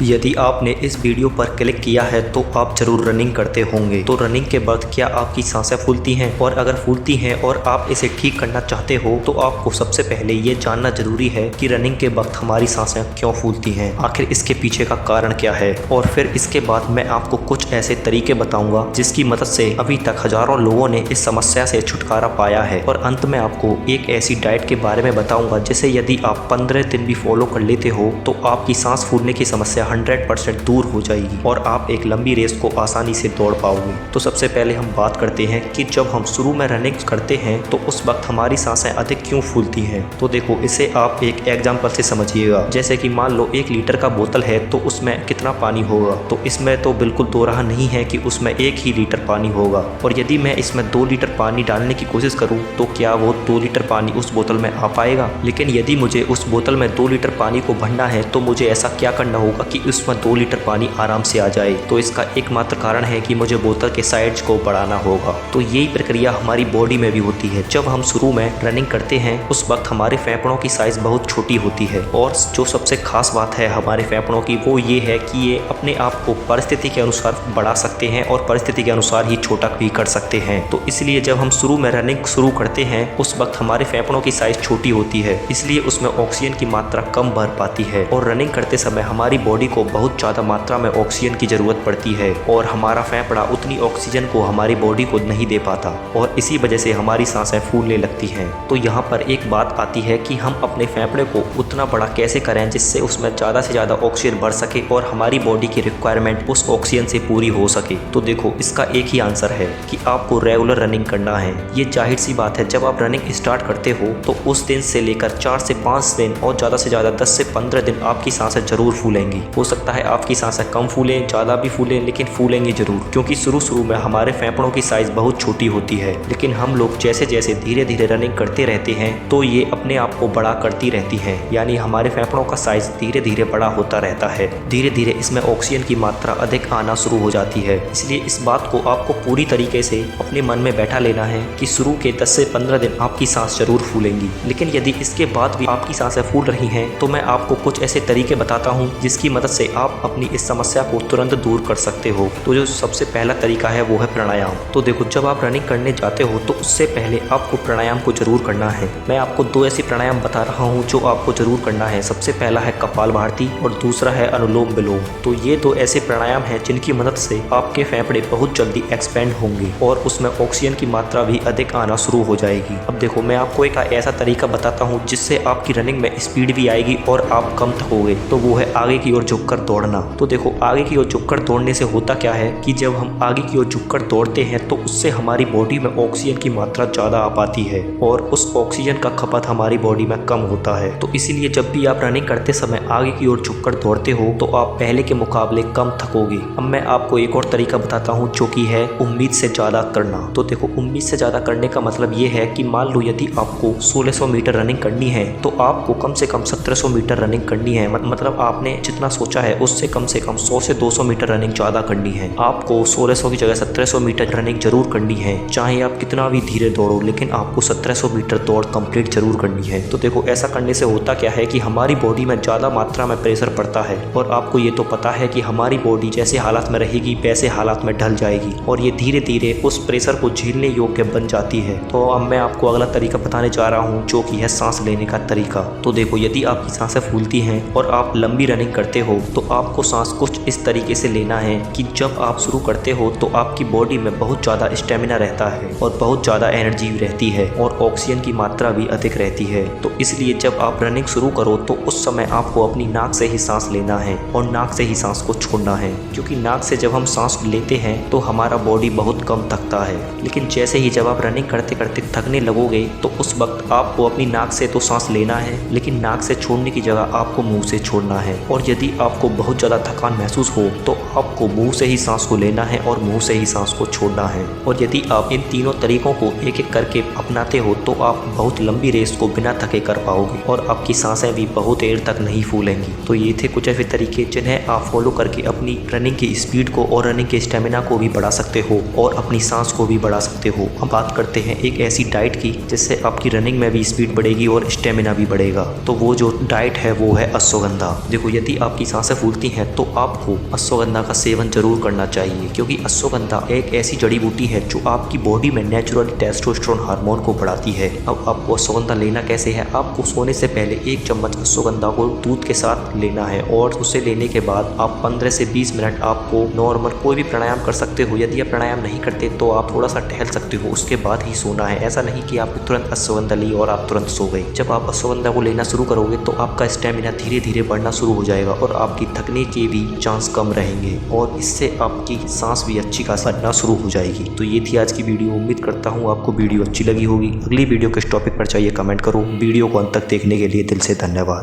यदि आपने इस वीडियो पर क्लिक किया है तो आप जरूर रनिंग करते होंगे। तो रनिंग के वक्त क्या आपकी सांसें फूलती हैं, और अगर फूलती हैं और आप इसे ठीक करना चाहते हो तो आपको सबसे पहले ये जानना जरूरी है कि रनिंग के वक्त हमारी सांसें क्यों फूलती हैं, आखिर इसके पीछे का कारण क्या है। और फिर इसके बाद मैं आपको कुछ ऐसे तरीके बताऊंगा जिसकी मदद से अभी तक हजारों लोगों ने इस समस्या से छुटकारा पाया है। और अंत में आपको एक ऐसी डाइट के बारे में बताऊंगा जिसे यदि आप 15 दिन भी फॉलो कर लेते हो तो आपकी सांस फूलने की समस्या 100% दूर हो जाएगी और आप एक लंबी रेस को आसानी से दौड़ पाओगे। तो सबसे पहले हम बात करते हैं कि जब हम शुरू में रनिंग करते हैं तो उस वक्त हमारी सांसें अधिक क्यों फूलती हैं। तो देखो, इसे आप एक एग्जांपल से समझिएगा। जैसे कि मान लो 1 लीटर का बोतल है तो उसमें कितना पानी होगा। तो इसमें तो बिल्कुल दो राह नहीं है कि उसमें 1 ही लीटर पानी होगा। और यदि मैं इसमें 2 लीटर पानी डालने की कोशिश करूँ तो क्या वो 2 लीटर पानी उस बोतल में आ पाएगा। लेकिन यदि मुझे उस बोतल में 2 लीटर पानी को भरना है तो मुझे ऐसा क्या करना होगा कि उसमें 2 लीटर पानी आराम से आ जाए। तो इसका एकमात्र कारण है कि मुझे बोतल के साइज को बढ़ाना होगा। तो यही प्रक्रिया हमारी बॉडी में भी होती है। जब हम शुरू में रनिंग करते हैं उस वक्त हमारे फेफड़ों की साइज बहुत छोटी होती है। और जो सबसे खास बात है हमारे फेफड़ों की वो ये है कि ये अपने आप को परिस्थिति के अनुसार बढ़ा सकते हैं और परिस्थिति के अनुसार ही छोटा भी कर सकते हैं। तो इसलिए जब हम शुरू में रनिंग शुरू करते हैं उस वक्त हमारे फेफड़ों की साइज छोटी होती है, इसलिए उसमें ऑक्सीजन की मात्रा कम भर पाती है। और रनिंग करते समय हमारी बॉडी को बहुत ज़्यादा मात्रा में ऑक्सीजन की ज़रूरत पड़ती है और हमारा फेफड़ा उतनी ऑक्सीजन को हमारी बॉडी को नहीं दे पाता और इसी वजह से हमारी सांसें फूलने लगती हैं। तो यहाँ पर एक बात आती है कि हम अपने फेफड़े को उतना बड़ा कैसे करें जिससे उसमें ज़्यादा से ज़्यादा ऑक्सीजन भर सके और हमारी बॉडी की रिक्वायरमेंट उस ऑक्सीजन से पूरी हो सके। तो देखो, इसका एक ही आंसर है कि आपको रेगुलर रनिंग करना है। ये जाहिर सी बात है, जब आप रनिंग स्टार्ट करते हो तो उस दिन से लेकर 4 से 5 दिन और ज़्यादा से ज़्यादा 10 से 15 दिन आपकी सांसें जरूर फूलेंगी। हो सकता है आपकी सांसें कम फूलें, ज़्यादा भी फूलें, लेकिन फूलेंगी जरूर, क्योंकि शुरू में हमारे फेफड़ों की साइज बहुत छोटी होती है। लेकिन हम लोग जैसे जैसे धीरे धीरे रनिंग करते रहते हैं तो ये अपने आप को बड़ा करती रहती है, यानी हमारे फेफड़ों का साइज धीरे धीरे बड़ा होता रहता है। धीरे धीरे इसमें ऑक्सीजन की मात्रा अधिक आना शुरू हो जाती है। इसलिए इस बात को आपको पूरी तरीके से अपने मन में बैठा लेना है कि शुरू के 10 से 15 दिन आपकी सांस जरूर फूलेंगी। लेकिन यदि इसके बाद भी आपकी सांसें फूल रही हैं तो मैं आपको कुछ ऐसे तरीके बताता हूँ जिसकी मदद से आप अपनी इस समस्या को तुरंत दूर कर सकते हो। तो जो सबसे पहला तरीका है वो है प्राणायाम। तो देखो, जब आप रनिंग करने जाते हो तो उससे पहले आपको प्राणायाम को जरूर करना है। मैं आपको 2 ऐसे प्राणायाम बता रहा हूँ जो आपको जरूर करना है। सबसे पहला है कपालभाति और दूसरा है अनुलोम विलोम। तो ये 2 ऐसे प्राणायाम हैं जिनकी मदद से आपके फेफड़े बहुत जल्दी एक्सपेंड होंगे और उसमें ऑक्सीजन की मात्रा भी अधिक आना शुरू हो जाएगी। अब देखो, मैं आपको एक ऐसा तरीका बताता हूँ जिससे आपकी रनिंग में स्पीड भी आएगी और आप कम थकोगे। तो वो है आगे की ओर झुककर दौड़ना। तो देखो, आगे की ओर झुककर दौड़ने से होता क्या है कि जब हम आगे की ओर झुककर दौड़ते हैं तो उससे हमारी बॉडी में ऑक्सीजन की मात्रा ज़्यादा आ पाती है और उस ऑक्सीजन का खपत हमारी बॉडी में कम होता है। तो इसीलिए जब भी आप रनिंग करते समय आगे की ओर झुककर दौड़ते हो तो आप पहले के मुकाबले कम थकोगे। अब मैं आपको एक और तरीका बताता हूँ जो कि है उम्मीद से ज़्यादा करना। तो देखो, उम्मीद से ज़्यादा करने का मतलब ये है कि मान लो यदि आपको 1600 मीटर रनिंग करनी है तो आपको कम से कम 1700 मीटर रनिंग करनी है। मतलब आपने जितना सोचा है उससे कम 100 से 200 मीटर रनिंग ज़्यादा करनी है। आपको 1600 की जगह 1700 मीटर रनिंग जरूर करनी है, चाहे आप कितना भी धीरे दौड़ो, लेकिन आपको 1700 मीटर दौड़ कंप्लीट जरूर करनी है। तो देखो, ऐसा करने से होता क्या है कि हमारी बॉडी में ज़्यादा मात्रा में प्रेशर पड़ता है और आपको ये तो पता है कि हमारी बॉडी जैसे हालात में रहेगी वैसे हालात में ढल जाएगी और ये धीरे धीरे उस प्रेशर को झेलने योग्य बन जाती है। तो अब मैं आपको अगला तरीका बताने जा रहा हूँ जो कि है सांस लेने का तरीका। तो देखो, यदि आपकी सांसें फूलती हैं और आप लंबी रनिंग करते हो तो आपको सांस कुछ इस तरीके से लेना है कि जब आप शुरू करते हो तो आपकी बॉडी में बहुत ज़्यादा स्टेमिना रहता है और बहुत ज़्यादा एनर्जी रहती है और ऑक्सीजन की मात्रा भी अधिक रहती है। तो इसलिए जब आप रनिंग शुरू करो तो उस समय आपको अपनी नाक से ही सांस लेना है और नाक से ही सांस को छोड़ना है, क्योंकि नाक से जब हम सांस लेते हैं तो हमारा बॉडी बहुत कम थकता है। लेकिन जैसे ही जब आप रनिंग करते करते थकने लगोगे तो उस वक्त आपको अपनी नाक से तो सांस लेना है, लेकिन नाक से छोड़ने की जगह आपको मुंह से छोड़ना है। और यदि आपको बहुत ज़्यादा थकान महसूस हो तो आपको मुंह से ही सांस को लेना है और मुंह से ही सांस को छोड़ना है। और यदि आप इन तीनों तरीकों को एक एक करके अपनाते हो तो आप बहुत लंबी रेस को बिना थके कर पाओगे और आपकी सांसें भी बहुत देर तक नहीं फूलेंगी। तो ये थे कुछ ऐसे तरीके जिन्हें आप फॉलो करके अपनी रनिंग की स्पीड को और रनिंग के स्टेमिना को भी बढ़ा सकते हो और अपनी सांस को भी बढ़ा सकते हो। हम बात करते हैं एक ऐसी डाइट की जिससे आपकी रनिंग में भी स्पीड बढ़ेगी और स्टेमिना भी बढ़ेगा। तो वो जो डाइट है वो है अश्वगंधा। देखो, यदि आपकी सांसें फूलती हैं तो आपको अश्वगंधा का सेवन जरूर करना चाहिए, क्योंकि अश्वगंधा एक ऐसी जड़ी बूटी है जो आपकी बॉडी में नेचुरल टेस्टोस्टेरोन हार्मोन को बढ़ाती है। अब आपको अश्वगंधा लेना कैसे है, आपको सोने से पहले 1 चम्मच अश्वगंधा को दूध के साथ लेना है और उसे लेने के बाद आप 15 से 20 मिनट आपको नॉर्मल कोई भी प्राणायाम कर सकते हो। यदि आप प्राणायाम नहीं करते तो आप थोड़ा सा टहल सकते हो, उसके बाद ही सोना है। ऐसा नहीं कि आप तुरंत अश्वगंधा ली और आप तुरंत सो गए। जब आप अश्वगंधा को लेना शुरू करोगे तो आपका स्टेमिना धीरे धीरे बढ़ना शुरू हो जाएगा और आपकी थकने के भी चांस कम रहेंगे और इससे आपकी सांस भी अच्छी खासी बनना शुरू हो जाएगी। तो ये थी आज की वीडियो। उम्मीद करता हूँ आपको वीडियो अच्छी लगी होगी। अगली वीडियो किस टॉपिक पर चाहिए कमेंट करो। वीडियो को अंत तक देखने के लिए दिल से धन्यवाद।